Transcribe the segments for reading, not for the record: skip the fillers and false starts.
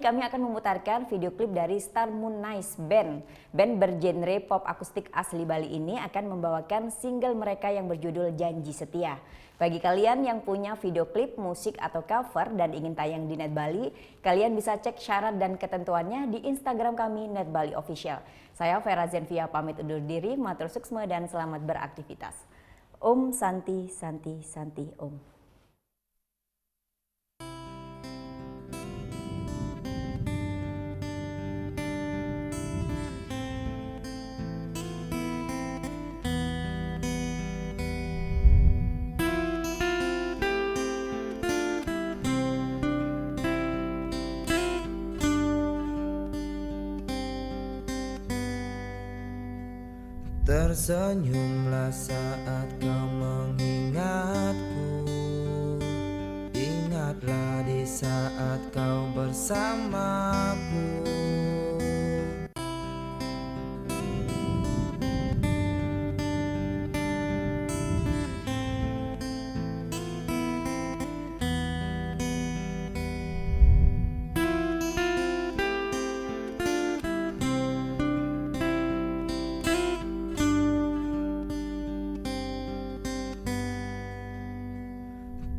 Kami akan memutarkan video klip dari Star Moon Nice Band. Band bergenre pop akustik asli Bali ini akan membawakan single mereka yang berjudul Janji Setia. Bagi kalian yang punya video klip, musik atau cover dan ingin tayang di Net Bali, kalian bisa cek syarat dan ketentuannya di Instagram kami Net Bali Official. Saya Vera Zenvia pamit undur diri, matur suksma dan selamat beraktivitas. Om Santi Santi Santi Om. Tersenyumlah saat kau mengingatku. Ingatlah di saat kau bersamaku.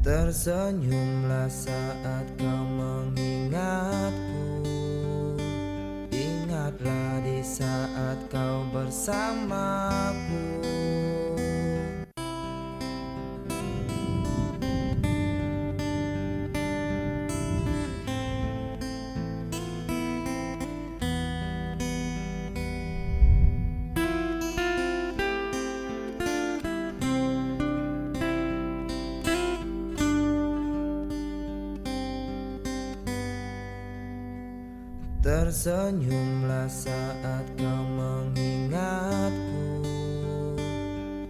Tersenyumlah saat kau mengingatku. Ingatlah di saat kau bersamaku. Tersenyumlah saat kau mengingatku.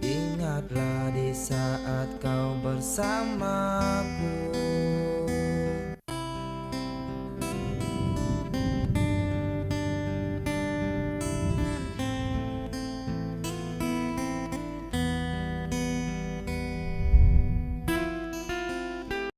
Ingatlah di saat kau bersamaku.